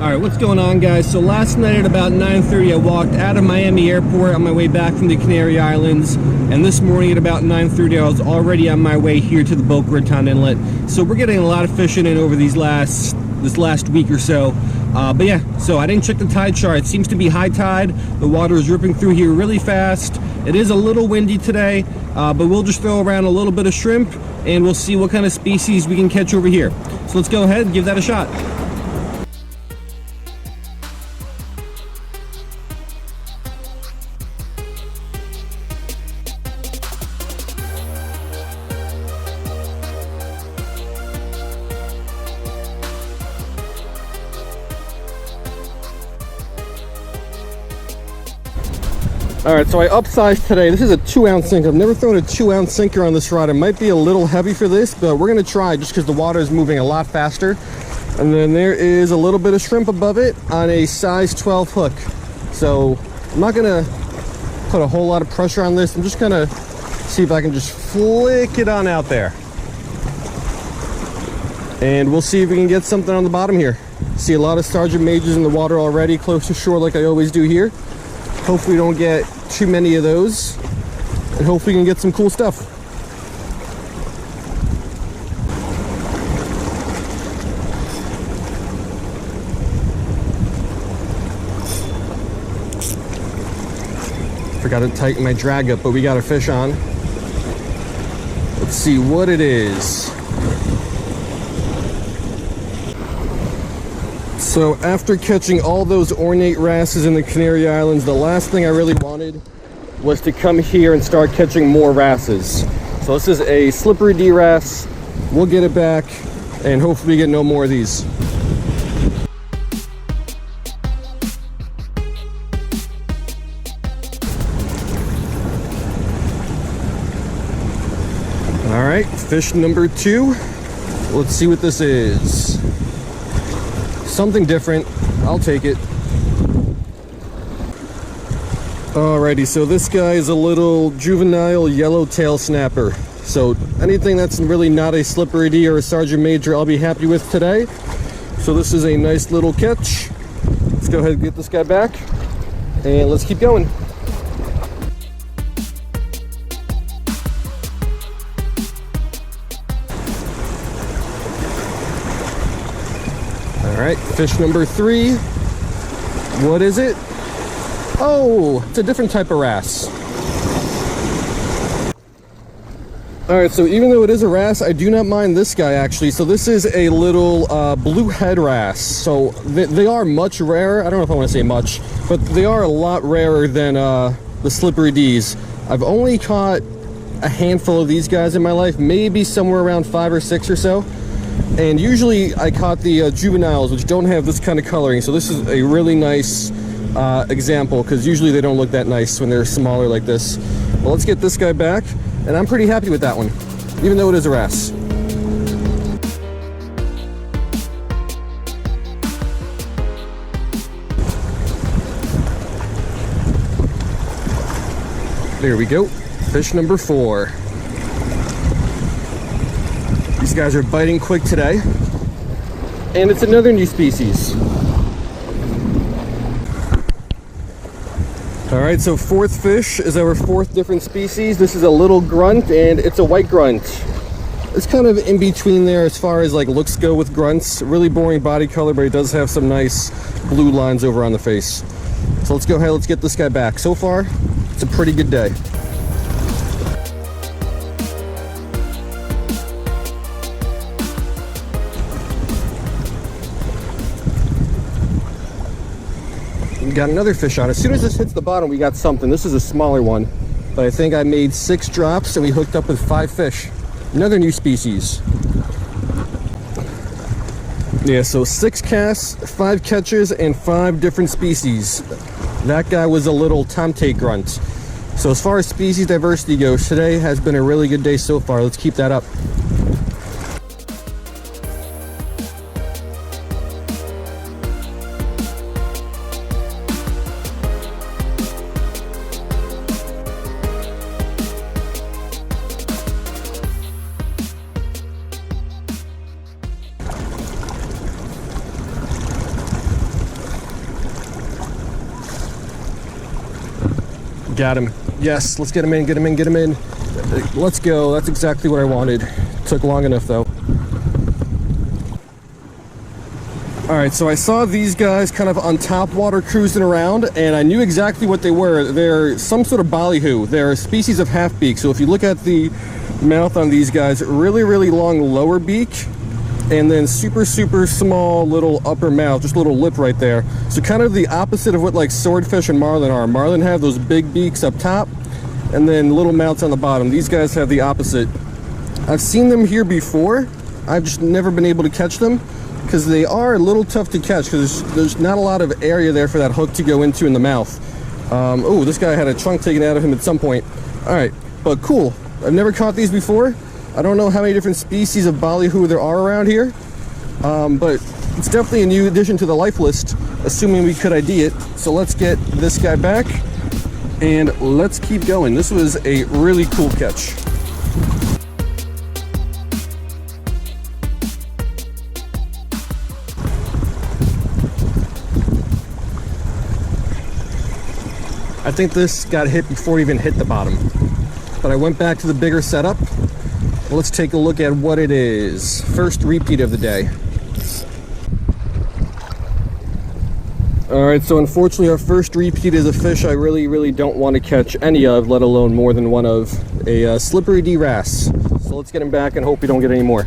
Alright, what's going on, guys? So last night at about 9:30 I walked out of Miami Airport on my way back from the Canary Islands, and this morning at about 9:30 I was already on my way here to the Boca Raton Inlet. So we're getting a lot of fishing in over this last week or so. But yeah, so I didn't check the tide chart. It seems to be high tide. The water is ripping through here really fast. It is a little windy today, but we'll just throw around a little bit of shrimp and we'll see what kind of species we can catch over here. So let's go ahead and give that a shot. Alright, so I upsized today. This is a 2-ounce sinker. I've never thrown a 2-ounce sinker on this rod. It might be a little heavy for this, but we're going to try just because the water is moving a lot faster. And then there is a little bit of shrimp above it on a size 12 hook. So I'm not going to put a whole lot of pressure on this. I'm just going to see if I can just flick it on out there. And we'll see if we can get something on the bottom here. See a lot of Sergeant Majors in the water already, close to shore like I always do here. Hopefully we don't get too many of those, and hopefully we can get some cool stuff. Forgot to tighten my drag up, but we got a fish on. Let's see what it is. So after catching all those ornate wrasses in the Canary Islands, the last thing I really wanted was to come here and start catching more wrasses. So this is a slippery D wrasse. We'll get it back and hopefully get no more of these. All right, fish number 2. Let's see what this is. Something different. I'll take it. Alrighty, so this guy is a little juvenile yellowtail snapper. So anything that's really not a slippery D or a Sergeant Major, I'll be happy with today. So this is a nice little catch. Let's go ahead and get this guy back, and let's keep going. All right, fish number 3. What is it? Oh, it's a different type of wrasse. All right, so even though it is a wrasse, I do not mind this guy actually. So this is a little blue head wrasse. So they are much rarer. I don't know if I want to say much, but they are a lot rarer than the slippery Ds. I've only caught a handful of these guys in my life, maybe somewhere around 5 or 6 or so. And usually I caught the juveniles, which don't have this kind of coloring. So this is a really nice example, because usually they don't look that nice when they're smaller like this. Well, let's get this guy back, and I'm pretty happy with that one, even though it is a wrasse. There we go. Fish number 4. These guys are biting quick today, and it's another new species. All right, so 4th fish is our 4th different species. This is a little grunt, and it's a white grunt. It's kind of in between there as far as like looks go with grunts. Really boring body color, but it does have some nice blue lines over on the face. So let's go ahead, let's get this guy back. So far, it's a pretty good day. We got another fish on. As soon as this hits the bottom, we got something. This is a smaller one, but I think I made 6 drops and we hooked up with 5 fish. Another new species. Yeah, so 6 casts, 5 catches, and 5 different species. That guy was a little tomtate grunt. So as far as species diversity goes, today has been a really good day so far. Let's keep that up. Got him. Yes, let's get him in, get him in, get him in. Let's go. That's exactly what I wanted. Took long enough though. All right, so I saw these guys kind of on top water cruising around, and I knew exactly what they were. They're some sort of ballyhoo. They're a species of half-beak. So if you look at the mouth on these guys, really, really long lower beak, and then super, super small little upper mouth, just a little lip right there. So kind of the opposite of what like swordfish and marlin are. Marlin have those big beaks up top, and then little mouths on the bottom. These guys have the opposite. I've seen them here before. I've just never been able to catch them, because they are a little tough to catch, because there's not a lot of area there for that hook to go into in the mouth. Oh, this guy had a chunk taken out of him at some point. All right, but cool. I've never caught these before. I don't know how many different species of ballyhoo there are around here, but it's definitely a new addition to the life list, assuming we could ID it. So let's get this guy back, and let's keep going. This was a really cool catch. I think this got hit before it even hit the bottom, but I went back to the bigger setup. Let's take a look at what it is. First repeat of the day. All right, so unfortunately our first repeat is a fish I really, really don't want to catch any of, let alone more than one of, a slippery D wrasse. So let's get him back and hope we don't get any more.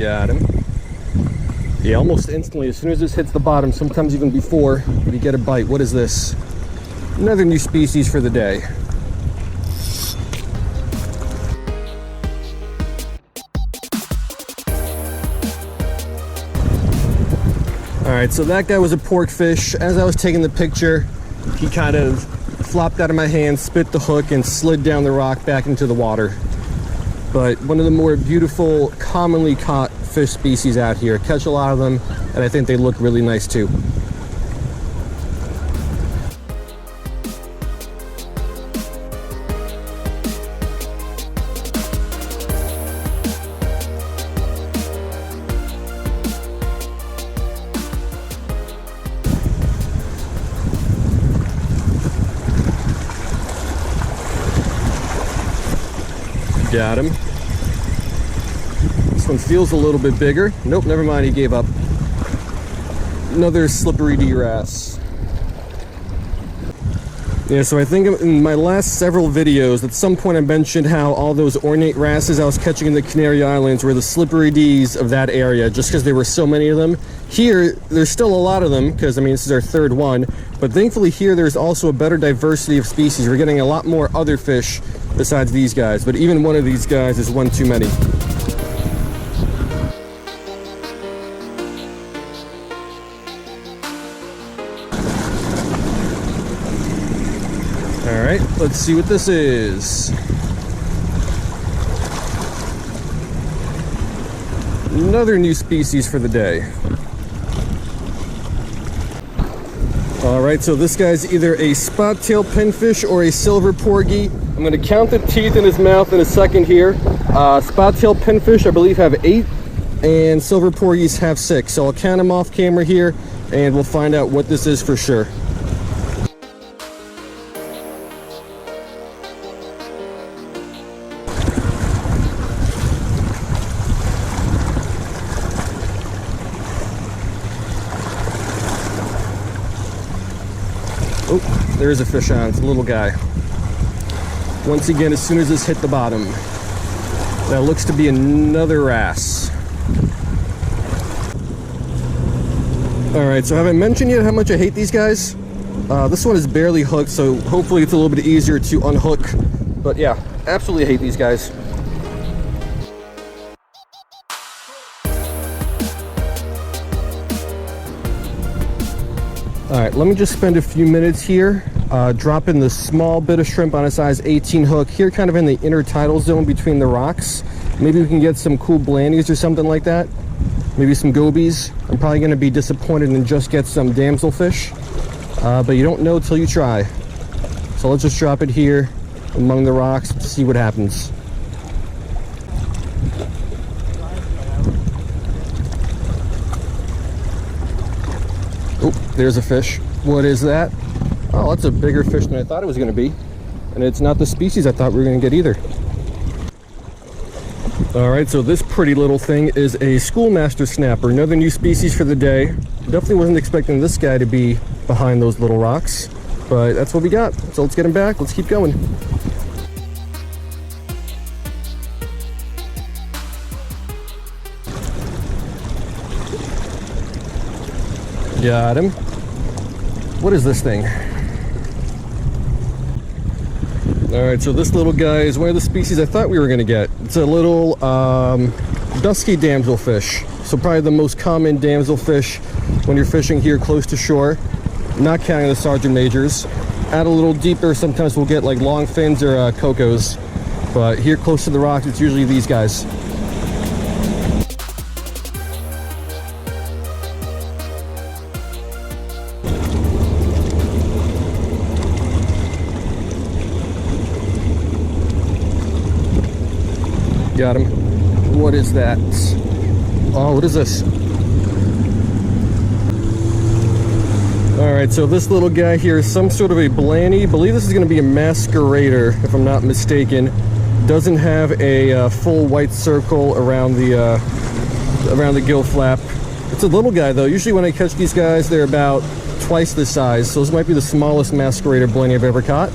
Got him. Yeah, almost instantly, as soon as this hits the bottom, sometimes even before, we get a bite. What is this? Another new species for the day. All right, so that guy was a porkfish. As I was taking the picture, he kind of flopped out of my hand, spit the hook, and slid down the rock back into the water. But one of the more beautiful, commonly caught fish species out here. Catch a lot of them, and I think they look really nice too. Got him. This one feels a little bit bigger. Nope, never mind, he gave up. Another slippery D wrasse. Yeah, so I think in my last several videos, at some point I mentioned how all those ornate wrasses I was catching in the Canary Islands were the slippery Ds of that area, just because there were so many of them. Here, there's still a lot of them, because I mean, this is our third one, but thankfully here there's also a better diversity of species. We're getting a lot more other fish besides these guys, but even one of these guys is one too many. All right, let's see what this is. Another new species for the day. All right, so this guy's either a spot-tail pinfish or a silver porgy. I'm gonna count the teeth in his mouth in a second here. Spot-tail pinfish, I believe, have 8, and silver porgies have 6. So I'll count them off camera here, and we'll find out what this is for sure. Oh, there is a fish on. It's a little guy. Once again, as soon as this hit the bottom, that looks to be another wrasse. All right, so have I mentioned yet how much I hate these guys? This one is barely hooked, so hopefully it's a little bit easier to unhook. But yeah, absolutely hate these guys. All right, let me just spend a few minutes here dropping the small bit of shrimp on a size 18 hook here, kind of in the intertidal zone between the rocks. Maybe we can get some cool blandies or something like that. Maybe some gobies. I'm probably going to be disappointed and just get some damselfish, but you don't know till you try. So let's just drop it here among the rocks to see what happens. Oh, there's a fish. What is that? Oh, that's a bigger fish than I thought it was going to be. And it's not the species I thought we were going to get either. Alright, so this pretty little thing is a schoolmaster snapper. Another new species for the day. Definitely wasn't expecting this guy to be behind those little rocks. But that's what we got. So let's get him back. Let's keep going. Got him. What is this thing? Alright, so this little guy is one of the species I thought we were going to get. It's a little dusky damselfish. So probably the most common damselfish when you're fishing here close to shore. Not counting the sergeant majors. Out a little deeper, sometimes we'll get like long fins or cocos. But here close to the rocks, it's usually these guys. Got him. What is that? Oh, what is this? Alright, so this little guy here is some sort of a blanny. I believe this is going to be a masquerader, if I'm not mistaken. Doesn't have a full white circle around the gill flap. It's a little guy though. Usually when I catch these guys, they're about twice this size. So this might be the smallest masquerader blanny I've ever caught.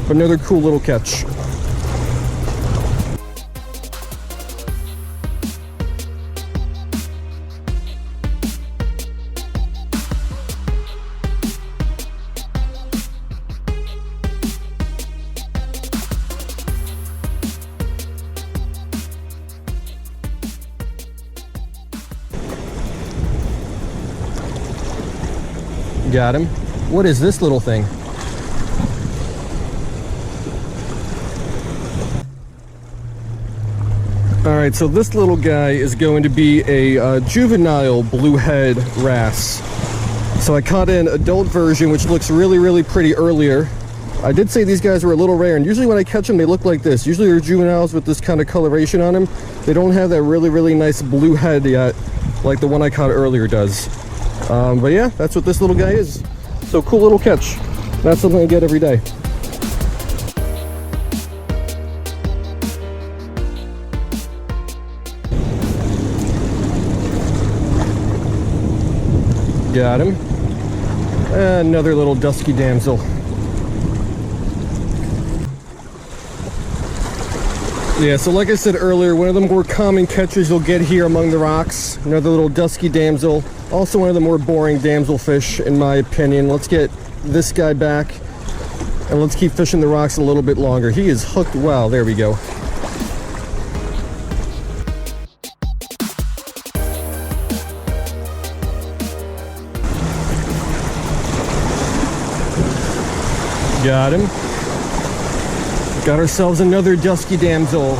But another cool little catch. Got him. What is this little thing? Alright, so this little guy is going to be a juvenile bluehead wrasse. So I caught an adult version, which looks really, really pretty earlier. I did say these guys were a little rare, and usually when I catch them, they look like this. Usually they're juveniles with this kind of coloration on them. They don't have that really, really nice blue head yet, like the one I caught earlier does. But yeah, that's what this little guy is. So cool little catch. Not something I get every day. Got him. Another little dusky damsel. Yeah, so like I said earlier, one of the more common catches you'll get here among the rocks. Another little dusky damsel. Also one of the more boring damselfish, in my opinion. Let's get this guy back, and let's keep fishing the rocks a little bit longer. He is hooked well. There we go. Got him. Got ourselves another dusky damsel.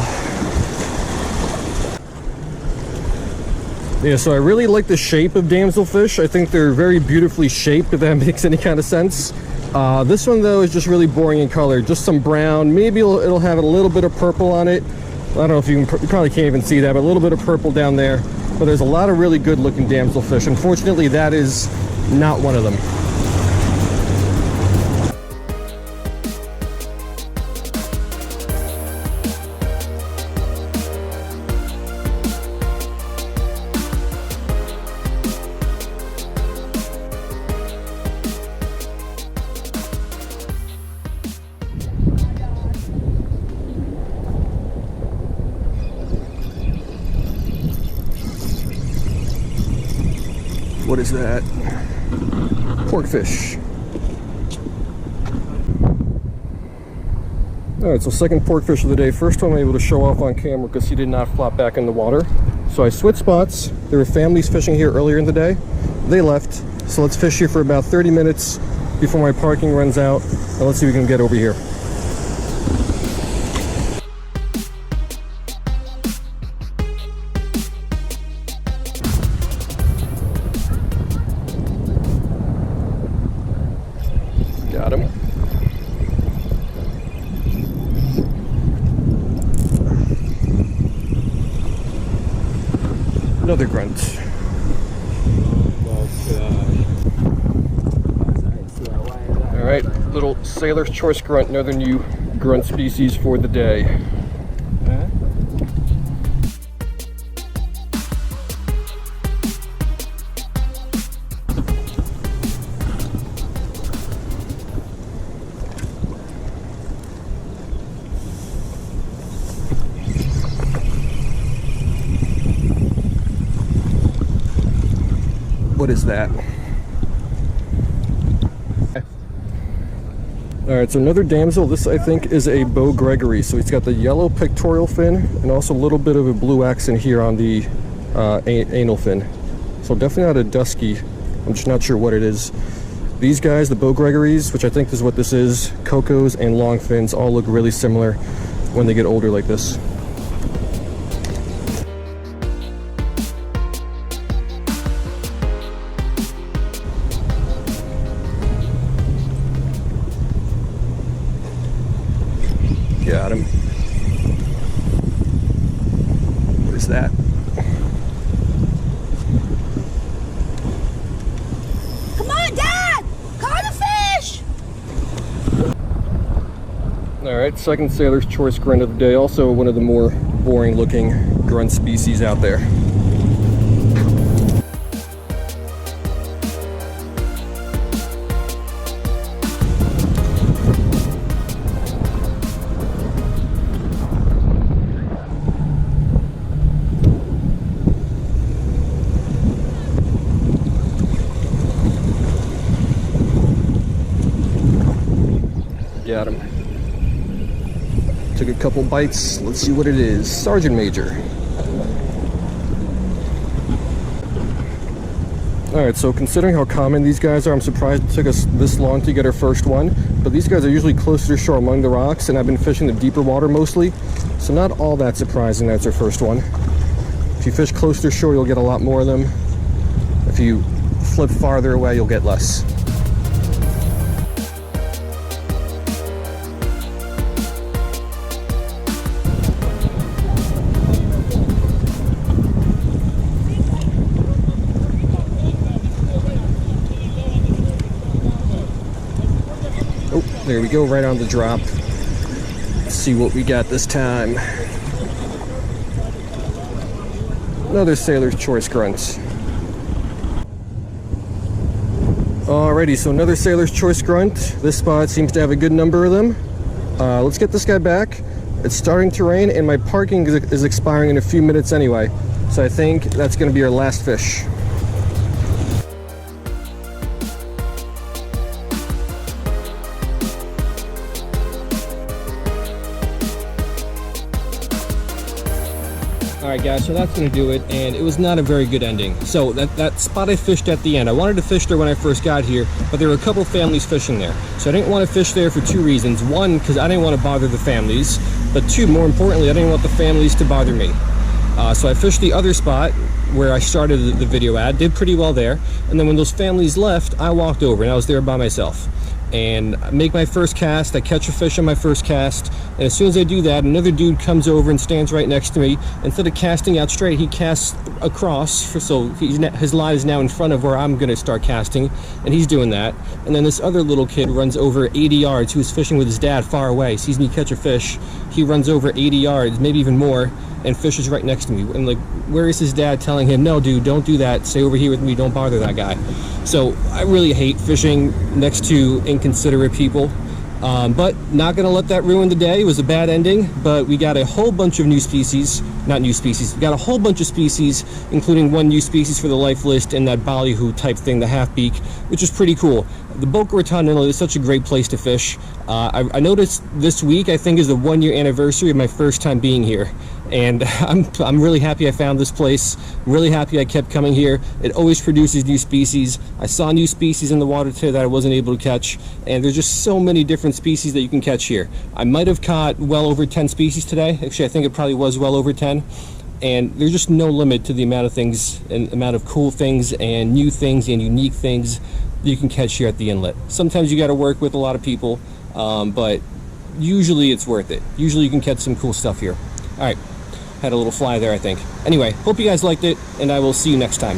Yeah, so I really like the shape of damselfish. I think they're very beautifully shaped, if that makes any kind of sense. This one though is just really boring in color. Just some brown. Maybe it'll have a little bit of purple on it. I don't know if you probably can't even see that, but a little bit of purple down there. But there's a lot of really good looking damselfish. Unfortunately, that is not one of them. What is that? Porkfish. Alright, so second porkfish of the day. First one I'm able to show off on camera because he did not flop back in the water. So I switched spots. There were families fishing here earlier in the day. They left. So let's fish here for about 30 minutes before my parking runs out. And let's see if we can get over here. Got him. Another grunt. All right, little sailor's choice grunt, another new grunt species for the day. What is that? All right, so another damsel. This, I think, is a Beau Gregory. So he's got the yellow pectoral fin and also a little bit of a blue accent here on the anal fin. So definitely not a dusky. I'm just not sure what it is. These guys, the Beau Gregories, which I think is what this is, Cocos and long fins, all look really similar when they get older like this. Got him. What is that? Come on, Dad! Caught a fish! All right, second sailor's choice grunt of the day. Also one of the more boring looking grunt species out there. Got him. Took a couple bites. Let's see what it is. Sergeant Major. Alright, so considering how common these guys are, I'm surprised it took us this long to get our first one. But these guys are usually closer to shore among the rocks, and I've been fishing the deeper water mostly. So not all that surprising that's our first one. If you fish close to shore, you'll get a lot more of them. If you flip farther away, you'll get less. Oh, there we go, right on the drop. Let's see what we got this time. Another sailor's choice grunt. Alrighty, so another sailor's choice grunt. This spot seems to have a good number of them. Let's get this guy back. It's starting to rain and my parking is expiring in a few minutes anyway. So I think that's going to be our last fish. Alright guys, so that's going to do it, and it was not a very good ending. So that spot I fished at the end, I wanted to fish there when I first got here, but there were a couple families fishing there. So I didn't want to fish there for two reasons. One, because I didn't want to bother the families, but two, more importantly, I didn't want the families to bother me. So I fished the other spot where I started the video ad, did pretty well there, and then when those families left, I walked over and I was there by myself. And I make my first cast, I catch a fish on my first cast, and as soon as I do that, another dude comes over and stands right next to me. Instead of casting out straight, he casts across, so his line is now in front of where I'm going to start casting, and he's doing that. And then this other little kid runs over 80 yards, who was fishing with his dad far away, sees me catch a fish, he runs over 80 yards, maybe even more, and fishes right next to me. And like, where is his dad telling him, no dude, don't do that, stay over here with me, don't bother that guy. So I really hate fishing next to inconsiderate people, but not gonna let that ruin the day. It was a bad ending, but we got a whole bunch of new species, not new species, we got a whole bunch of species, including one new species for the life list and that ballyhoo type thing, the half-beak, which is pretty cool. The Boca Raton Inlet is such a great place to fish. I noticed this week, I think, is the 1-year anniversary of my first time being here. And I'm really happy I found this place. I'm really happy I kept coming here. It always produces new species. I saw new species in the water today that I wasn't able to catch, and there's just so many different species that you can catch here. I might have caught well over 10 species today. Actually, I think it probably was well over 10. And there's just no limit to the amount of things and amount of cool things and new things and unique things that you can catch here at the inlet. Sometimes you got to work with a lot of people, but usually it's worth it. Usually you can catch some cool stuff here. All right. Had a little fly there, I think. Anyway, hope you guys liked it, and I will see you next time.